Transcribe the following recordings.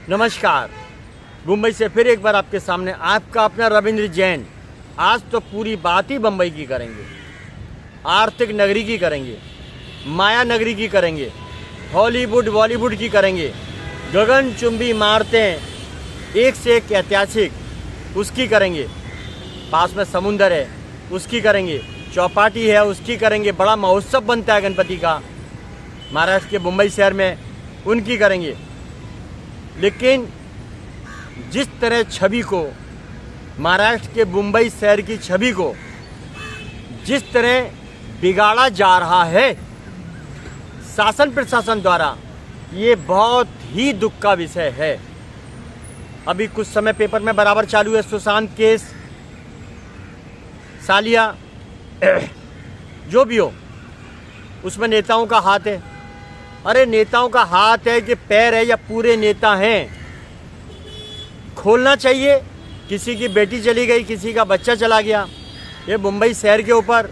नमस्कार। मुंबई से फिर एक बार आपके सामने आपका अपना रविंद्र जैन। आज तो पूरी बात ही मुंबई की करेंगे, आर्थिक नगरी की करेंगे, माया नगरी की करेंगे, हॉलीवुड बॉलीवुड की करेंगे, गगनचुंबी इमारतें एक से एक ऐतिहासिक उसकी करेंगे, पास में समुंदर है उसकी करेंगे, चौपाटी है उसकी करेंगे, बड़ा महोत्सव बनता है गणपति का महाराष्ट्र के मुंबई शहर में उनकी करेंगे। लेकिन जिस तरह छवि को महाराष्ट्र के मुंबई शहर की छवि को जिस तरह बिगाड़ा जा रहा है शासन प्रशासन द्वारा, ये बहुत ही दुख का विषय है। अभी कुछ समय पेपर में बराबर चालू है सुशांत केस, सालिया जो भी हो उसमें नेताओं का हाथ है। अरे नेताओं का हाथ है कि पैर है या पूरे नेता हैं? खोलना चाहिए। किसी की बेटी चली गई, किसी का बच्चा चला गया, ये मुंबई शहर के ऊपर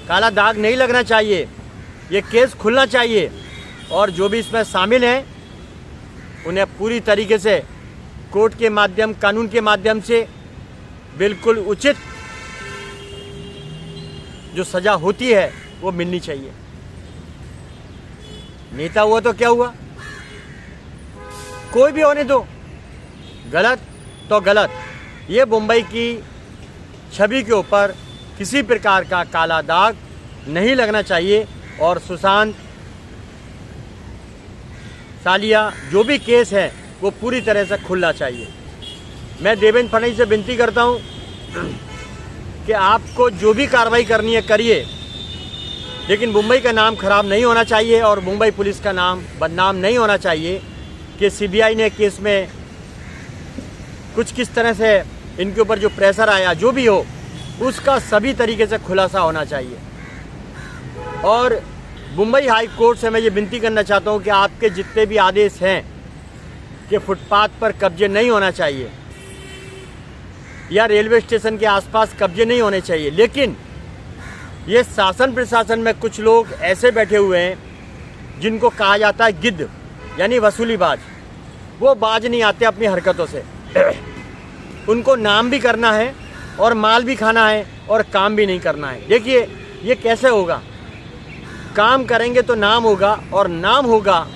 काला दाग नहीं लगना चाहिए, ये केस खुलना चाहिए। और जो भी इसमें शामिल हैं उन्हें पूरी तरीके से कोर्ट के माध्यम, कानून के माध्यम से बिल्कुल उचित जो सजा होती है वो मिलनी चाहिए। नेता हुआ तो क्या हुआ, कोई भी होने दो, गलत तो गलत। ये मुंबई की छवि के ऊपर किसी प्रकार का काला दाग नहीं लगना चाहिए। और सुशांत, सालिया जो भी केस है वो पूरी तरह से खुलना चाहिए। मैं देवेंद्र फडणवीस से विनती करता हूं कि आपको जो भी कार्रवाई करनी है करिए, लेकिन मुंबई का नाम खराब नहीं होना चाहिए और मुंबई पुलिस का नाम बदनाम नहीं होना चाहिए कि सीबीआई ने केस में कुछ किस तरह से इनके ऊपर जो प्रेशर आया, जो भी हो उसका सभी तरीके से खुलासा होना चाहिए। और मुंबई हाई कोर्ट से मैं ये विनती करना चाहता हूँ कि आपके जितने भी आदेश हैं कि फुटपाथ पर कब्जे नहीं होना चाहिए या रेलवे स्टेशन के आसपास कब्जे नहीं होने चाहिए, लेकिन ये शासन प्रशासन में कुछ लोग ऐसे बैठे हुए हैं जिनको कहा जाता है गिद्ध, यानी वसूलीबाज। वो बाज नहीं आते अपनी हरकतों से। उनको नाम भी करना है और माल भी खाना है और काम भी नहीं करना है। देखिए ये कैसे होगा, काम करेंगे तो नाम होगा और नाम होगा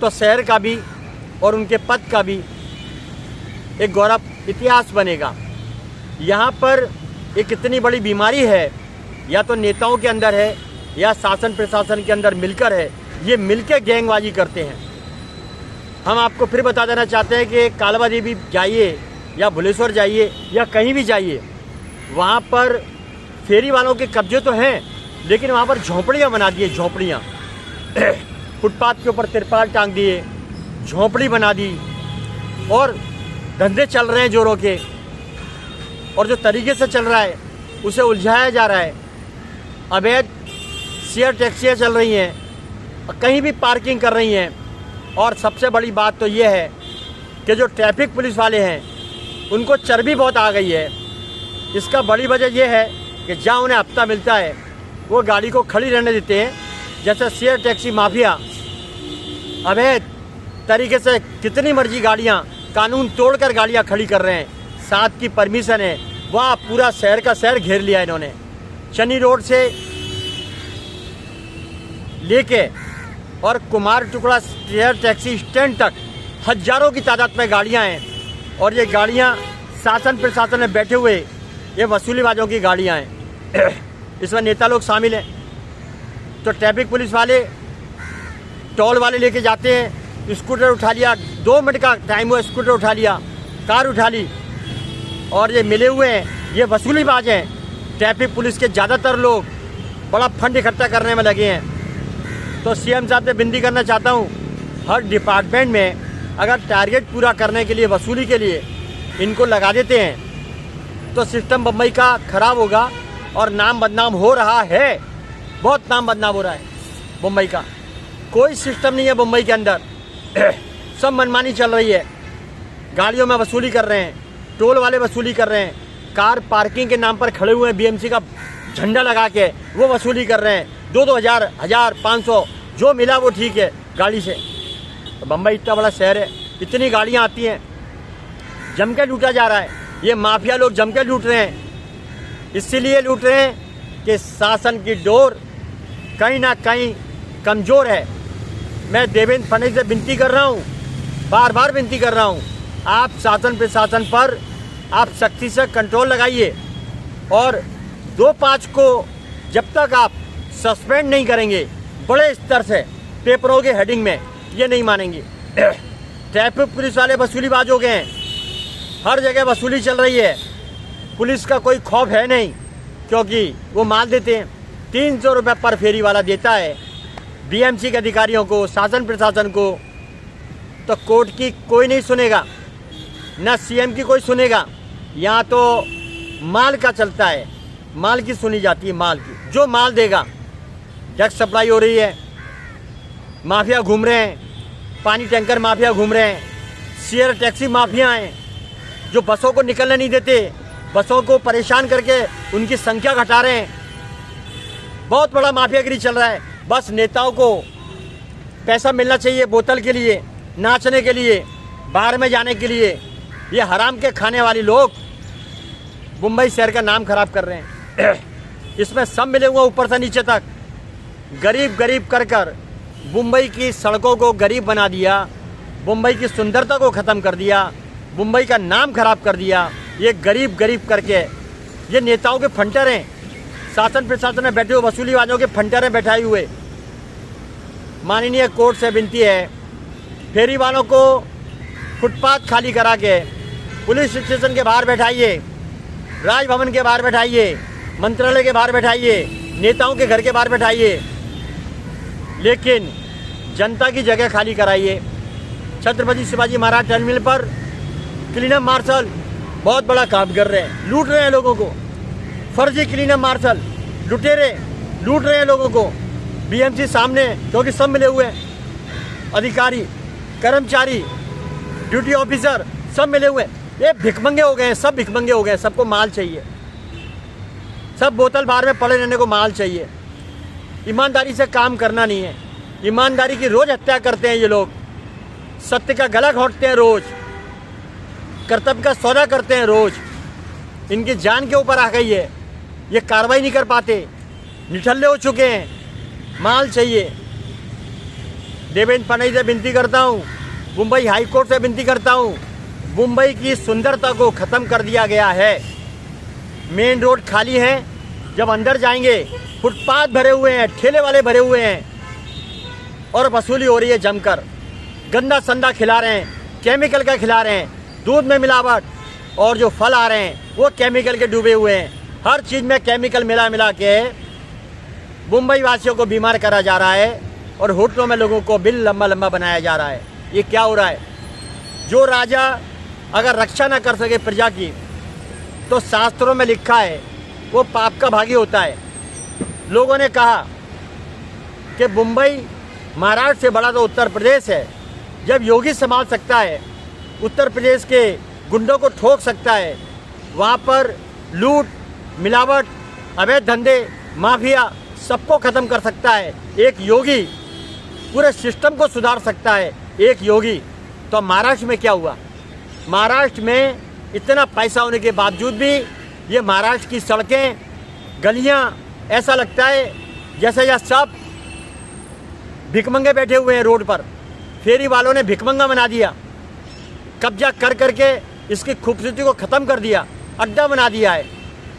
तो शहर का भी और उनके पद का भी एक गौरव इतिहास बनेगा। यहाँ पर एक इतनी बड़ी बीमारी है, या तो नेताओं के अंदर है या शासन प्रशासन के अंदर मिलकर है। ये मिलकर गैंगबाजी करते हैं। हम आपको फिर बता देना चाहते हैं कि कालवा देवी जाइए या भुलेश्वर जाइए या कहीं भी जाइए, वहाँ पर फेरी वालों के कब्जे तो हैं, लेकिन वहाँ पर झोंपड़ियाँ बना दिए, झोंपड़ियाँ फुटपाथ के ऊपर तिरपाल टांग दिए, झोंपड़ी बना दी और धंधे चल रहे हैं जोरों के। और जो तरीके से चल रहा है उसे उलझाया जा रहा है। अवैध शेयर टैक्सियाँ चल रही हैं, कहीं भी पार्किंग कर रही हैं। और सबसे बड़ी बात तो ये है कि जो ट्रैफिक पुलिस वाले हैं उनको चर्बी बहुत आ गई है। इसका बड़ी वजह यह है कि जहाँ उन्हें हफ्ता मिलता है वो गाड़ी को खड़ी रहने देते हैं। जैसे शेयर टैक्सी माफिया अवैध तरीके से कितनी मर्जी गाड़ियाँ कानून तोड़कर गाड़ियाँ खड़ी कर रहे हैं, साथ की परमिशन है, वहाँ पूरा शहर का शहर घेर लिया इन्होंने। चन्नी रोड से लेके और कुमार टुकड़ा शेयर टैक्सी स्टैंड तक हजारों की तादाद में गाड़ियां हैं। और ये गाड़ियां शासन प्रशासन में बैठे हुए ये वसूलीबाजों की गाड़ियां हैं। इसमें नेता लोग शामिल हैं। तो ट्रैफिक पुलिस वाले टोल वाले लेके जाते हैं, स्कूटर उठा लिया, 2 मिनट का टाइम हुआ, स्कूटर उठा लिया, कार उठा ली, और ये मिले हुए हैं, ये वसूलीबाज हैं। ट्रैफिक पुलिस के ज़्यादातर लोग बड़ा फंड इकट्ठा करने में लगे हैं। तो सीएम साहब से विनती करना चाहता हूँ, हर डिपार्टमेंट में अगर टारगेट पूरा करने के लिए, वसूली के लिए इनको लगा देते हैं तो सिस्टम मुंबई का खराब होगा। और नाम बदनाम हो रहा है, बहुत नाम बदनाम हो रहा है मुंबई का। कोई सिस्टम नहीं है मुंबई के अंदर, सब मनमानी चल रही है। गाड़ियों में वसूली कर रहे हैं, टोल वाले वसूली कर रहे हैं, कार पार्किंग के नाम पर खड़े हुए हैं, बीएमसी का झंडा लगा के वो वसूली कर रहे हैं। 2-2 हज़ार, 1,000, 500 जो मिला वो ठीक है गाड़ी से। तो बम्बई इतना बड़ा शहर है, इतनी गाड़ियाँ आती हैं, जम के लूटा जा रहा है। ये माफिया लोग जम के लूट रहे हैं। इसीलिए लूट रहे हैं कि शासन की डोर कहीं ना कहीं कमज़ोर है। मैं देवेंद्र फडणवीस से विनती कर रहा हूँ, बार बार विनती कर रहा हूँ, आप शासन प्रशासन पर आप सख्ती से कंट्रोल लगाइए और 2-5 को जब तक आप सस्पेंड नहीं करेंगे बड़े स्तर से पेपरों के हेडिंग में, ये नहीं मानेंगे। ट्रैफिक पुलिस वाले वसूलीबाज हो गए हैं, हर जगह वसूली चल रही है। पुलिस का कोई खौफ है नहीं, क्योंकि वो माल देते हैं। 300 रुपये पर फेरी वाला देता है बीएमसी के अधिकारियों को, शासन प्रशासन को। तो कोर्ट की कोई नहीं सुनेगा, ना सीएम की कोई सुनेगा। यहाँ तो माल का चलता है, माल की सुनी जाती है, माल की। जो माल देगा, ड्रग्स सप्लाई हो रही है, माफिया घूम रहे हैं, पानी टैंकर माफिया घूम रहे हैं, शेयर टैक्सी माफिया हैं जो बसों को निकलने नहीं देते, बसों को परेशान करके उनकी संख्या घटा रहे हैं। बहुत बड़ा माफियागिरी चल रहा है। बस नेताओं को पैसा मिलना चाहिए बोतल के लिए, नाचने के लिए, बाहर में जाने के लिए। ये हराम के खाने वाले लोग मुंबई शहर का नाम खराब कर रहे हैं। इसमें सब मिले हुए ऊपर से नीचे तक, गरीब गरीब कर कर मुंबई की सड़कों को गरीब बना दिया, मुंबई की सुंदरता को ख़त्म कर दिया, मुंबई का नाम खराब कर दिया। ये गरीब गरीब करके ये नेताओं के फंटर हैं, शासन प्रशासन में बैठे हुए वसूलीबाजों के फंटर हैं बैठाए हुए। माननीय कोर्ट से विनती है, फेरी वालों को फुटपाथ खाली करा के पुलिस स्टेशन के बाहर बैठाइए, राजभवन के बाहर बैठाइए, मंत्रालय के बाहर बैठाइए, नेताओं के घर के बाहर बैठाइए, लेकिन जनता की जगह खाली कराइए। छत्रपति शिवाजी महाराज टर्मिनल पर क्लीनअप मार्शल बहुत बड़ा काम कर रहे हैं, लूट रहे हैं लोगों को। फर्जी क्लीनअप मार्शल लुटेरे लूट रहे हैं लोगों को। बीएमसी सामने, क्योंकि सब मिले हुए हैं, अधिकारी, कर्मचारी, ड्यूटी ऑफिसर सब मिले हुए हैं। ये भिखमंगे हो गए हैं, सब भिखमंगे हो गए हैं। सबको माल चाहिए, सब बोतल बाहर में पड़े रहने को माल चाहिए। ईमानदारी से काम करना नहीं है। ईमानदारी की रोज़ हत्या करते हैं ये लोग, सत्य का गला घोंटते हैं रोज़, कर्तव्य का सौदा करते हैं रोज़। इनकी जान के ऊपर आ गई है, ये कार्रवाई नहीं कर पाते, निठल्ले हो चुके हैं। माल चाहिए। देवेंद्र फडणवीस से विनती करता हूँ, मुंबई हाई कोर्ट से विनती करता हूँ, मुंबई की सुंदरता को ख़त्म कर दिया गया है। मेन रोड खाली है, जब अंदर जाएंगे फुटपाथ भरे हुए हैं, ठेले वाले भरे हुए हैं और वसूली हो रही है जमकर। गंदा संदा खिला रहे हैं, केमिकल का खिला रहे हैं, दूध में मिलावट, और जो फल आ रहे हैं वो केमिकल के डूबे हुए हैं। हर चीज़ में केमिकल मिला मिला के मुंबई वासियों को बीमार करा जा रहा है और होटलों में लोगों को बिल लंबा लंबा बनाया जा रहा है। ये क्या हो रहा है? जो राजा अगर रक्षा न कर सके प्रजा की, तो शास्त्रों में लिखा है वो पाप का भागी होता है। लोगों ने कहा कि मुंबई महाराष्ट्र से बड़ा तो उत्तर प्रदेश है। जब योगी संभाल सकता है, उत्तर प्रदेश के गुंडों को ठोक सकता है, वहाँ पर लूट, मिलावट, अवैध धंधे, माफिया सबको ख़त्म कर सकता है एक योगी, पूरे सिस्टम को सुधार सकता है एक योगी। तो महाराष्ट्र में क्या हुआ? महाराष्ट्र में इतना पैसा होने के बावजूद भी ये महाराष्ट्र की सड़कें, गलियाँ, ऐसा लगता है जैसे यह सब भिखमंगे बैठे हुए हैं रोड पर। फेरी वालों ने भिखमंगा बना दिया, कब्जा कर करके इसकी खूबसूरती को ख़त्म कर दिया, अड्डा बना दिया है।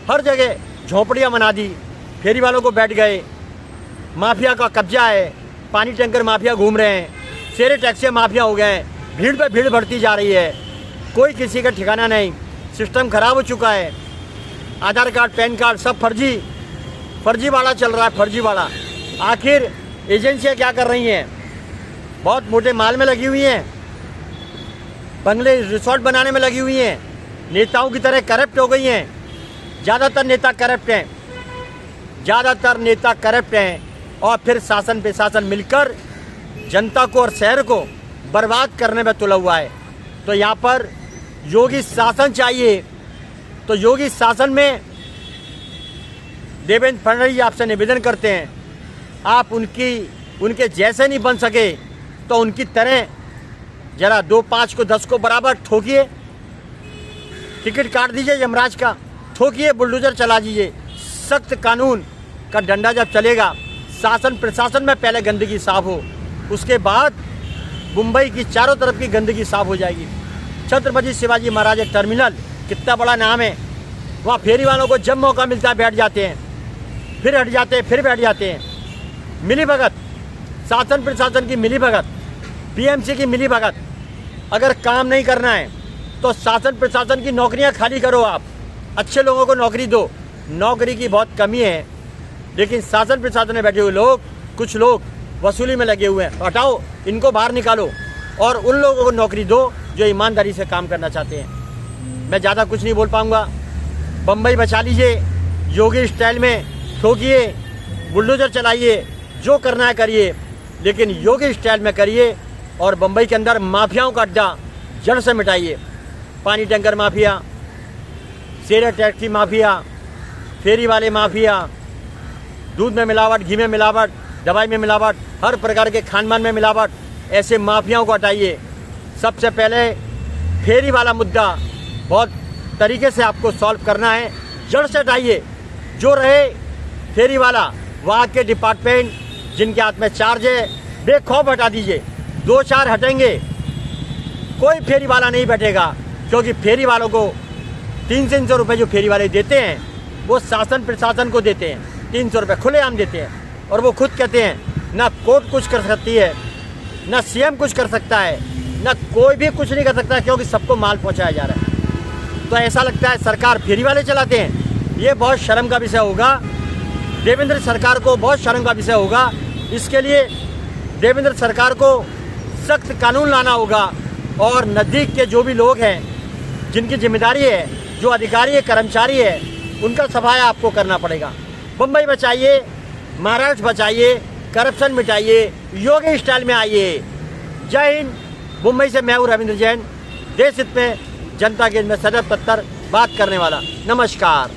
हर जगह झोपड़ियाँ बना दी, फेरी वालों को बैठ गए, माफिया का कब्जा है, पानी टैंकर माफिया घूम रहे हैं, शेयर टैक्सी माफिया हो गए हैं, भीड़ पे भीड़ बढ़ती जा रही है, कोई किसी का ठिकाना नहीं। सिस्टम खराब हो चुका है। आधार कार्ड, पैन कार्ड सब फर्जीवाड़ा चल रहा है, फर्जीवाड़ा। आखिर एजेंसियां क्या कर रही हैं? बहुत मोटे माल में लगी हुई हैं, बंगले रिसोर्ट बनाने में लगी हुई हैं, नेताओं की तरह करप्ट हो गई हैं। ज़्यादातर नेता करप्ट हैं और फिर शासन प्रशासन मिलकर जनता को और शहर को बर्बाद करने में तुला हुआ है। तो यहाँ पर योगी शासन चाहिए। तो योगी शासन में देवेंद्र फडणवीस आपसे निवेदन करते हैं, आप उनके जैसे नहीं बन सके तो उनकी तरह जरा 2, 5 को 10 को बराबर ठोकिए, टिकट काट दीजिए यमराज का, ठोकिए, बुलडोजर चला दीजिए। सख्त कानून का डंडा जब चलेगा, शासन प्रशासन में पहले गंदगी साफ हो, उसके बाद मुंबई की चारों तरफ की गंदगी साफ हो जाएगी। छत्रपति शिवाजी महाराज टर्मिनल कितना बड़ा नाम है, वहाँ फेरी वालों को जब मौका मिलता है बैठ जाते हैं, फिर हट जाते हैं, फिर बैठ जाते हैं। मिली भगत, शासन प्रशासन की मिली भगत, पीएमसी की मिली भगत। अगर काम नहीं करना है तो शासन प्रशासन की नौकरियां खाली करो, आप अच्छे लोगों को नौकरी दो। नौकरी की बहुत कमी है, लेकिन शासन प्रशासन में बैठे हुए लोग, कुछ लोग वसूली में लगे हुए हैं, हटाओ, इनको बाहर निकालो और उन लोगों को नौकरी दो जो ईमानदारी से काम करना चाहते हैं। मैं ज़्यादा कुछ नहीं बोल पाऊँगा। बम्बई बचा लीजिए, योगी स्टाइल में ठोकिए, बुलडोजर चलाइए, जो करना है करिए, लेकिन योगी स्टाइल में करिए और बम्बई के अंदर माफियाओं का अड्डा जड़ से मिटाइए। पानी tanker mafia, share taxi mafia, ferry वाले माफिया, दूध में मिलावट, घी में मिलावट, दवाई में मिलावट, हर प्रकार के खानपान में मिलावट, ऐसे माफियाओं को हटाइए। सबसे पहले फेरी वाला मुद्दा बहुत तरीके से आपको सॉल्व करना है, जड़ से हटाइए। जो रहे फेरी वाला, वहाँ के डिपार्टमेंट जिनके हाथ में चार्ज है, बेखौफ हटा दीजिए। 2-4 हटेंगे, कोई फेरी वाला नहीं बैठेगा, क्योंकि फेरी वालों को 300 रुपये जो फेरी वाले देते हैं वो शासन प्रशासन को देते हैं। 300 रुपये खुलेआम देते हैं, और वो खुद कहते हैं ना कोर्ट कुछ कर सकती है, ना सीएम कुछ कर सकता है, ना कोई भी कुछ नहीं कर सकता, क्योंकि सबको माल पहुंचाया जा रहा है। तो ऐसा लगता है सरकार फेरी वाले चलाते हैं। ये बहुत शर्म का विषय होगा, देवेंद्र सरकार को बहुत शर्म का विषय होगा। इसके लिए देवेंद्र सरकार को सख्त कानून लाना होगा, और नज़दीक के जो भी लोग हैं जिनकी जिम्मेदारी है, जो अधिकारी है, कर्मचारी है, उनका सफाया आपको करना पड़ेगा। बम्बई बचाइए, महाराष्ट्र बचाइए, करप्शन मिटाइए, योगी स्टाइल में आइए। जय हिंद। मुंबई से मैं हूँ रविंद्र जैन, देश हित में जनता के हित में सदैव तत्पर बात करने वाला। नमस्कार।